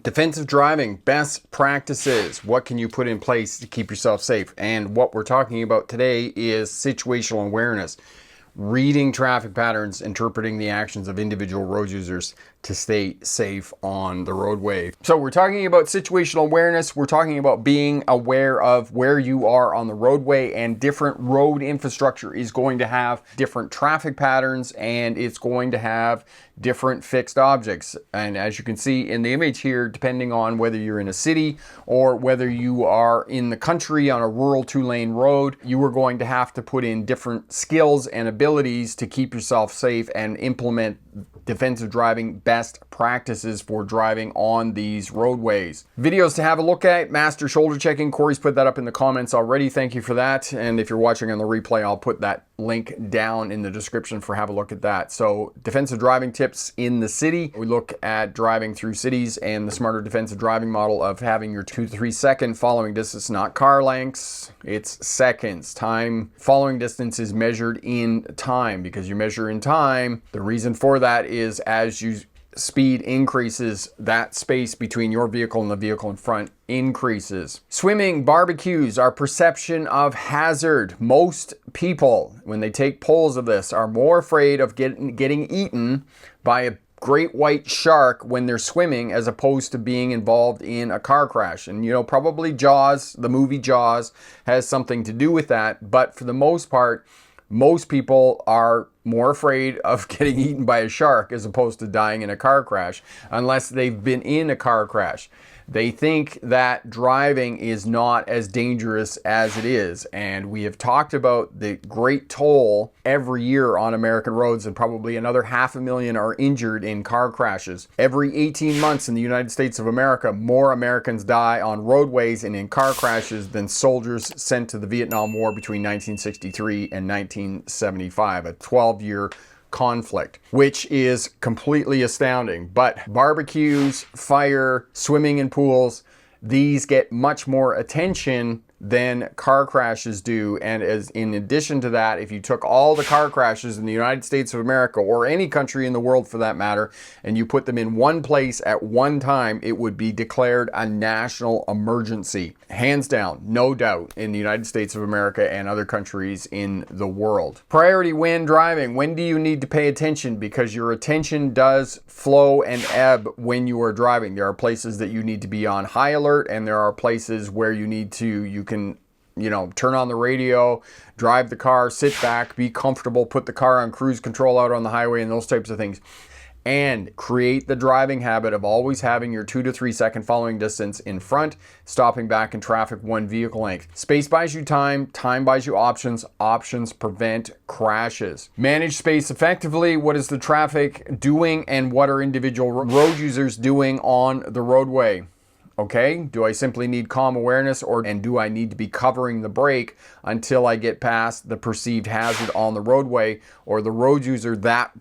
Defensive driving, best practices. What can you put in place to keep yourself safe? And what we're talking about today is situational awareness. Reading traffic patterns, interpreting the actions of individual road users to stay safe on the roadway. So we're talking about situational awareness. We're talking about being aware of where you are on the roadway, and different road infrastructure is going to have different traffic patterns, and it's going to have different fixed objects. And as you can see in the image here, depending on whether you're in a city or whether you are in the country on a rural 2-lane road, you are going to have to put in different skills and abilities to keep yourself safe and implement defensive driving best practices for driving on these roadways. Videos to have a look at: master shoulder checking. Corey's put that up in the comments already. Thank you for that. And if you're watching on the replay, I'll put that link down in the description for have a look at that. So defensive driving tips in the city. We look at driving through cities and the smarter defensive driving model of having your 2 to 3 second following distance, not car lengths, it's seconds. Time following distance is measured in time, because you measure in time. The reason for that is as you speed increases, that space between your vehicle and the vehicle in front increases. Swimming, barbecues, our perception of hazard. Most people, when they take polls of this, are more afraid of getting eaten by a great white shark when they're swimming as opposed to being involved in a car crash. And you know, probably Jaws, the movie Jaws, has something to do with that, but for the most part, most people are more afraid of getting eaten by a shark as opposed to dying in a car crash, unless they've been in a car crash. They think that driving is not as dangerous as it is. And we have talked about the great toll every year on American roads, and probably another 500,000 are injured in car crashes. Every 18 months in the United States of America, more Americans die on roadways and in car crashes than soldiers sent to the Vietnam War between 1963 and 1975, a 12-year conflict, which is completely astounding. But barbecues, fire, swimming in pools, these get much more attention than car crashes do. And as in addition to that, if you took all the car crashes in the United States of America, or any country in the world for that matter, and you put them in one place at one time, it would be declared a national emergency. Hands down, no doubt, in the United States of America and other countries in the world. Priority when driving. When do you need to pay attention? Because your attention does flow and ebb when you are driving. There are places that you need to be on high alert, and there are places where you can turn on the radio, drive the car, sit back, be comfortable, put the car on cruise control out on the highway, and those types of things. And create the driving habit of always having your 2 to 3 second following distance in front, stopping back in traffic 1 vehicle length. Space buys you time, time buys you options, options prevent crashes. Manage space effectively. What is the traffic doing, and what are individual road users doing on the roadway? Okay, do I simply need calm awareness, and do I need to be covering the brake until I get past the perceived hazard on the roadway, or the road user, that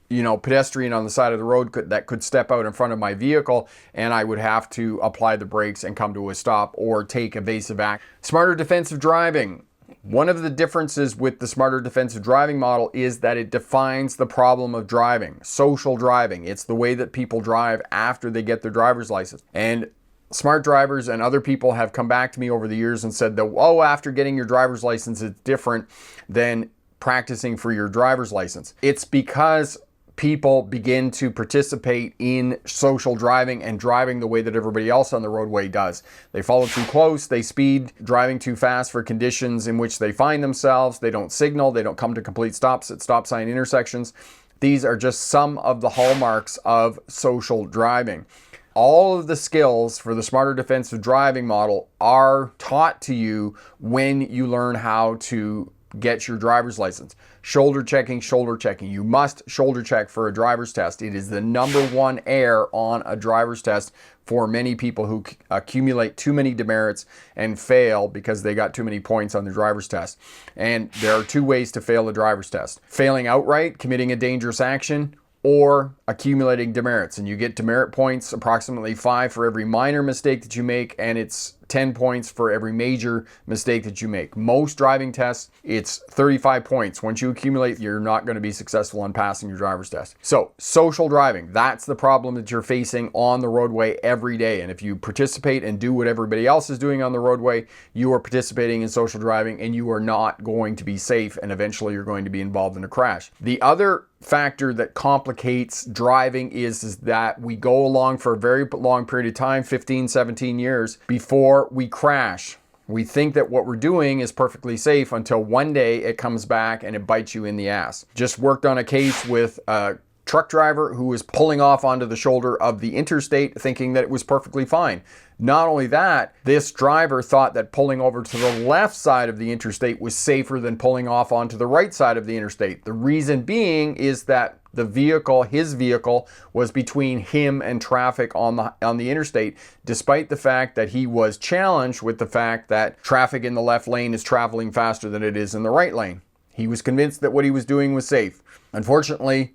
pedestrian on the side of the road that could step out in front of my vehicle, and I would have to apply the brakes and come to a stop or take evasive action. Smarter defensive driving. One of the differences with the smarter defensive driving model is that it defines the problem of driving. Social driving. It's the way that people drive after they get their driver's license. And smart drivers and other people have come back to me over the years and said that, after getting your driver's license, it's different than practicing for your driver's license. It's because people begin to participate in social driving and driving the way that everybody else on the roadway does. They follow too close, they speed, driving too fast for conditions in which they find themselves, they don't signal, they don't come to complete stops at stop sign intersections. These are just some of the hallmarks of social driving. All of the skills for the smarter defensive driving model are taught to you when you learn how to get your driver's license. Shoulder checking, shoulder checking. You must shoulder check for a driver's test. It is the #1 error on a driver's test for many people who accumulate too many demerits and fail because they got too many points on the driver's test. And there are 2 ways to fail a driver's test: failing outright, committing a dangerous action, or accumulating demerits. And you get demerit points, approximately 5 for every minor mistake that you make, and it's 10 points for every major mistake that you make. Most driving tests, it's 35 points. Once you accumulate, you're not going to be successful in passing your driver's test. So social driving, that's the problem that you're facing on the roadway every day. And if you participate and do what everybody else is doing on the roadway, you are participating in social driving and you are not going to be safe, and eventually you're going to be involved in a crash. The other factor that complicates driving is that we go along for a very long period of time, 15, 17 years, before we crash. We think that what we're doing is perfectly safe until one day it comes back and it bites you in the ass. Just worked on a case with a truck driver who was pulling off onto the shoulder of the interstate thinking that it was perfectly fine. Not only that, this driver thought that pulling over to the left side of the interstate was safer than pulling off onto the right side of the interstate. The reason being is that the vehicle, his vehicle, was between him and traffic on the interstate, despite the fact that he was challenged with the fact that traffic in the left lane is traveling faster than it is in the right lane. He was convinced that what he was doing was safe. Unfortunately,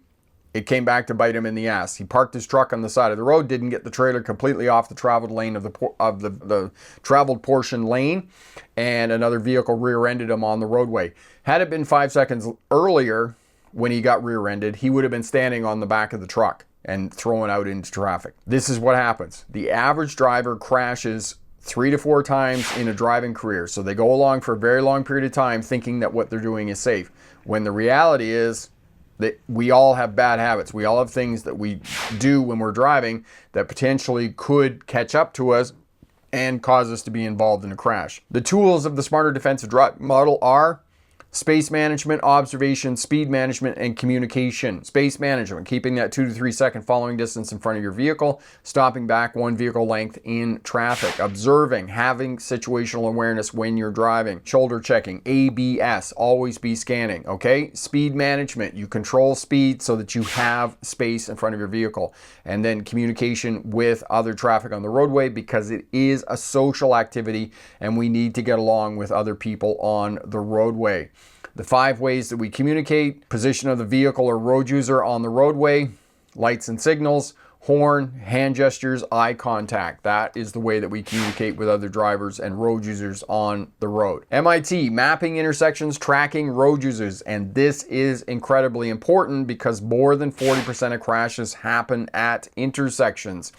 it came back to bite him in the ass. He parked his truck on the side of the road, didn't get the trailer completely off the traveled lane of the traveled portion lane, and another vehicle rear-ended him on the roadway. Had it been 5 seconds earlier when he got rear-ended, he would have been standing on the back of the truck and thrown out into traffic. This is what happens. The average driver crashes 3 to 4 times in a driving career. So they go along for a very long period of time thinking that what they're doing is safe, when the reality is that we all have bad habits. We all have things that we do when we're driving that potentially could catch up to us and cause us to be involved in a crash. The tools of the Smarter Defensive Driving model are space management, observation, speed management, and communication. Space management, keeping that 2 to 3 second following distance in front of your vehicle, stopping back 1 vehicle length in traffic, observing, having situational awareness when you're driving, shoulder checking, ABS, always be scanning, okay? Speed management, you control speed so that you have space in front of your vehicle. And then communication with other traffic on the roadway, because it is a social activity and we need to get along with other people on the roadway. The 5 ways that we communicate: position of the vehicle or road user on the roadway, lights and signals, horn, hand gestures, eye contact. That is the way that we communicate with other drivers and road users on the road. MIT, mapping intersections, tracking road users. And this is incredibly important because more than 40% of crashes happen at intersections.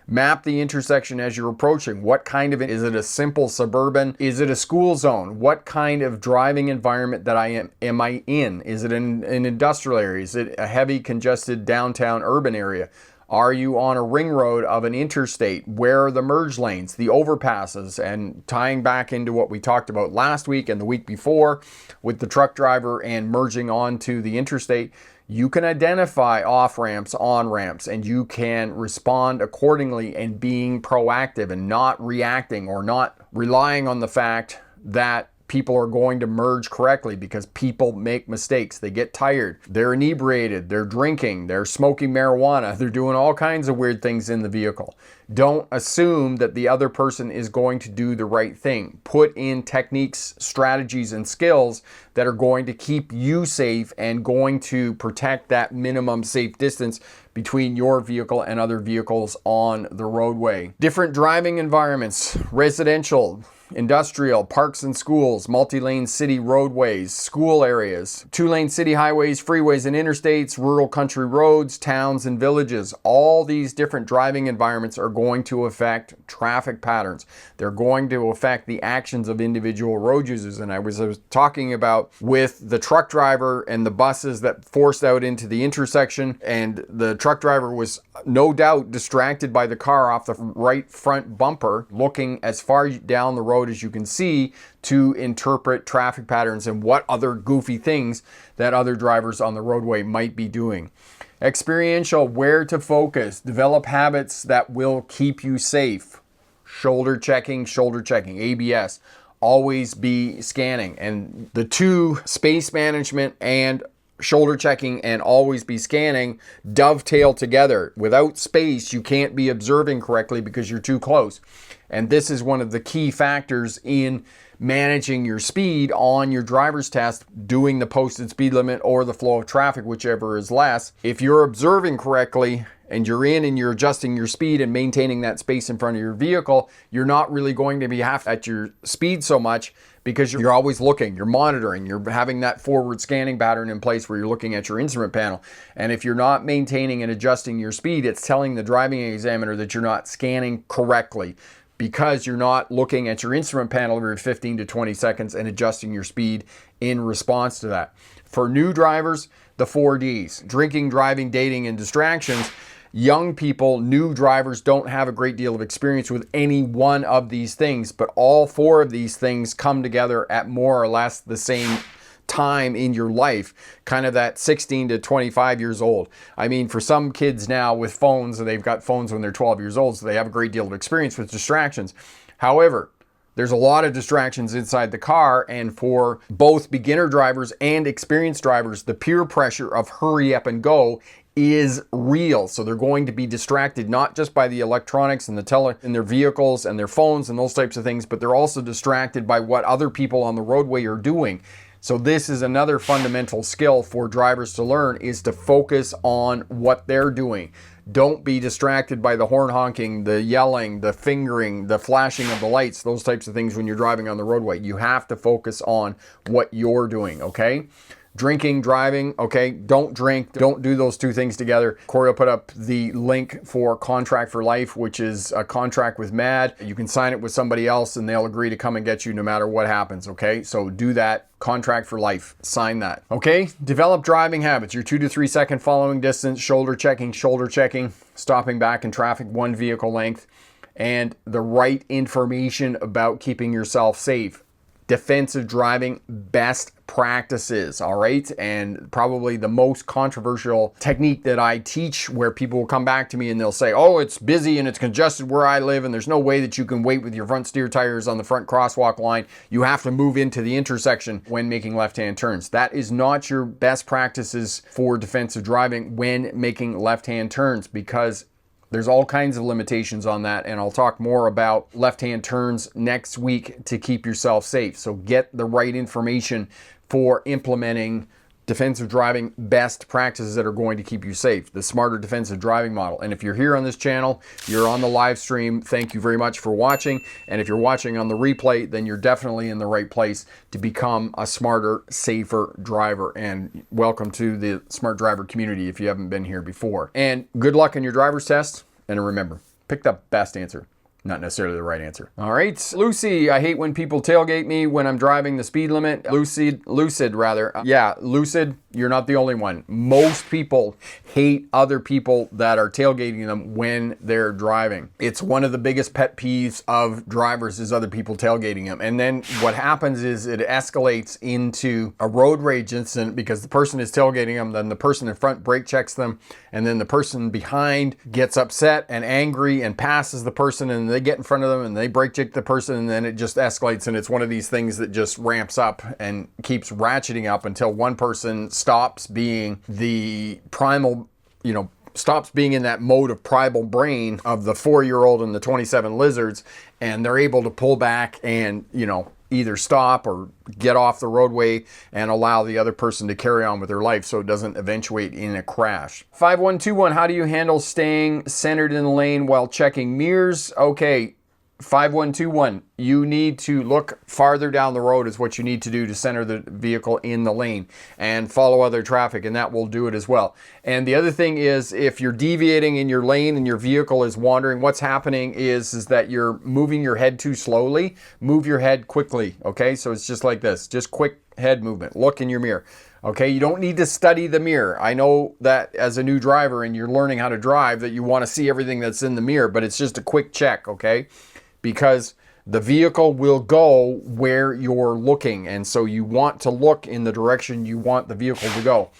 Map the intersection as you're approaching. What kind of, is it a simple suburban? Is it a school zone? What kind of driving environment that am I in? Is it an industrial area? Is it a heavy congested downtown urban area? Are you on a ring road of an interstate? Where are the merge lanes, the overpasses? And tying back into what we talked about last week and the week before with the truck driver and merging onto the interstate, you can identify off-ramps, on-ramps, and you can respond accordingly and being proactive and not reacting or not relying on the fact that people are going to merge correctly, because people make mistakes. They get tired. They're inebriated. They're drinking. They're smoking marijuana. They're doing all kinds of weird things in the vehicle. Don't assume that the other person is going to do the right thing. Put in techniques, strategies, and skills that are going to keep you safe and going to protect that minimum safe distance between your vehicle and other vehicles on the roadway. Different driving environments: residential, industrial, parks and schools, multi-lane city roadways, school areas, 2-lane city highways, freeways and interstates, rural country roads, towns and villages. All these different driving environments are going to affect traffic patterns. They're going to affect the actions of individual road users. And I was talking about with the truck driver and the buses that forced out into the intersection, and the truck driver was no doubt distracted by the car off the right front bumper, looking as far down the road as you can see to interpret traffic patterns and what other goofy things that other drivers on the roadway might be doing. Experiential, where to focus, develop habits that will keep you safe. Shoulder checking, ABS, always be scanning. And the 2, space management and shoulder checking and always be scanning, dovetail together. Without space, you can't be observing correctly because you're too close. And this is one of the key factors in managing your speed on your driver's test, doing the posted speed limit or the flow of traffic, whichever is less. If you're observing correctly and you're in and you're adjusting your speed and maintaining that space in front of your vehicle, you're not really going to be at your speed so much, because you're always looking, you're monitoring, you're having that forward scanning pattern in place where you're looking at your instrument panel. And if you're not maintaining and adjusting your speed, it's telling the driving examiner that you're not scanning correctly, because you're not looking at your instrument panel every 15 to 20 seconds and adjusting your speed in response to that. For new drivers, the 4Ds: drinking, driving, dating, and distractions. Young people, new drivers, don't have a great deal of experience with any one of these things, but all four of these things come together at more or less the same time in your life, kind of that 16 to 25 years old. I mean, for some kids now with phones, and they've got phones when they're 12 years old, so they have a great deal of experience with distractions. However, there's a lot of distractions inside the car, and for both beginner drivers and experienced drivers, the peer pressure of hurry up and go is real. So they're going to be distracted not just by the electronics and in their vehicles and their phones and those types of things, but they're also distracted by what other people on the roadway are doing. So this is another fundamental skill for drivers to learn, is to focus on what they're doing. Don't be distracted by the horn honking, the yelling, the fingering, the flashing of the lights, those types of things when you're driving on the roadway. You have to focus on what you're doing, okay? Drinking, driving, okay, don't drink, don't do those two things together. Corey will put up the link for Contract for Life, which is a contract with MAD. You can sign it with somebody else and they'll agree to come and get you no matter what happens, okay? So do that. Contract for Life, sign that. Okay, develop driving habits. Your 2 to 3 second following distance, shoulder checking, stopping back in traffic 1 vehicle length, and the right information about keeping yourself safe. Defensive driving best practices, all right? And probably the most controversial technique that I teach, where people will come back to me and they'll say, oh, it's busy and it's congested where I live, and there's no way that you can wait with your front steer tires on the front crosswalk line. You have to move into the intersection when making left-hand turns. That is not your best practices for defensive driving when making left-hand turns, because there's all kinds of limitations on that, and I'll talk more about left-hand turns next week to keep yourself safe. So get the right information for implementing defensive driving best practices that are going to keep you safe. The smarter defensive driving model. And if you're here on this channel, you're on the live stream, thank you very much for watching. And if you're watching on the replay, then you're definitely in the right place to become a smarter, safer driver. And welcome to the Smart Driver community if you haven't been here before. And good luck on your driver's test. And remember, pick the best answer, not necessarily the right answer. All right, Lucy, I hate when people tailgate me when I'm driving the speed limit. Lucid rather. Yeah, Lucid, you're not the only one. Most people hate other people that are tailgating them when they're driving. It's one of the biggest pet peeves of drivers, is other people tailgating them. And then what happens is it escalates into a road rage incident, because the person is tailgating them, then the person in front brake checks them, and then the person behind gets upset and angry and passes the person, and they get in front of them and they brake check the person, and then it just escalates, and it's one of these things that just ramps up and keeps ratcheting up until one person stops being the primal, stops being in that mode of primal brain of the 4-year-old and the 27 lizards, and they're able to pull back and, either stop or get off the roadway and allow the other person to carry on with their life so it doesn't eventuate in a crash. 5121, how do you handle staying centered in the lane while checking mirrors? Okay, 5121, you need to look farther down the road is what you need to do to center the vehicle in the lane and follow other traffic, and that will do it as well. And the other thing is, if you're deviating in your lane and your vehicle is wandering, what's happening is that you're moving your head too slowly. Move your head quickly, okay? So it's just like this, just quick head movement. Look in your mirror. Okay, you don't need to study the mirror. I know that as a new driver and you're learning how to drive that you want to see everything that's in the mirror, but it's just a quick check, okay? Because the vehicle will go where you're looking, and so you want to look in the direction you want the vehicle to go.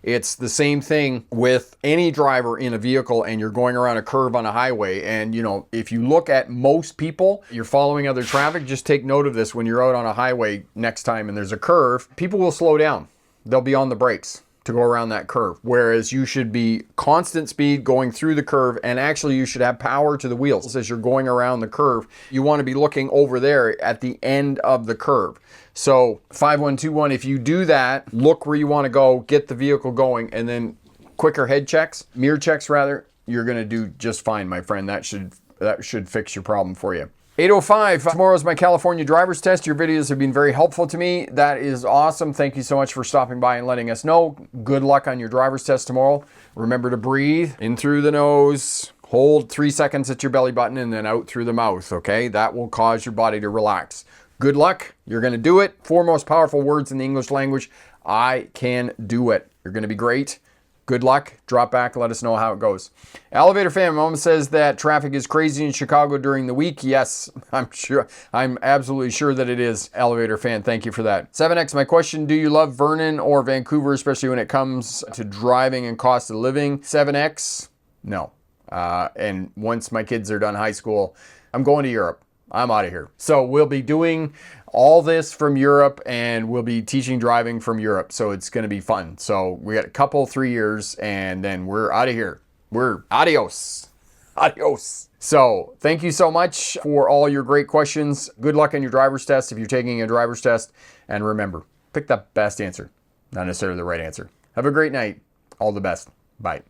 It's the same thing with any driver in a vehicle and you're going around a curve on a highway, and if you look at most people, you're following other traffic. Just take note of this when you're out on a highway next time and there's a curve. People will slow down. They'll be on the brakes to go around that curve, whereas you should be constant speed going through the curve, and actually you should have power to the wheels as you're going around the curve. You want to be looking over there at the end of the curve. So 5121, if you do that, look where you want to go, get the vehicle going, and then quicker head checks, mirror checks rather, you're going to do just fine, my friend. That should fix your problem for you. 8:05, tomorrow is my California driver's test. Your videos have been very helpful to me. That is awesome. Thank you so much for stopping by and letting us know. Good luck on your driver's test tomorrow. Remember to breathe in through the nose, hold 3 seconds at your belly button, and then out through the mouth, okay? That will cause your body to relax. Good luck. You're going to do it. 4 most powerful words in the English language. I can do it. You're going to be great. Good luck. Drop back. Let us know how it goes. Elevator fan, Mom says that traffic is crazy in Chicago during the week. Yes, I'm sure. I'm absolutely sure that it is. Elevator fan, thank you for that. 7X, my question, do you love Vernon or Vancouver, especially when it comes to driving and cost of living? 7X, no. And once my kids are done high school, I'm going to Europe. I'm out of here. So we'll be doing all this from Europe, and we'll be teaching driving from Europe. So it's going to be fun. So we got a couple, 3 years, and then we're out of here. We're adios. Adios. So thank you so much for all your great questions. Good luck on your driver's test if you're taking a driver's test. And remember, pick the best answer, not necessarily the right answer. Have a great night. All the best. Bye.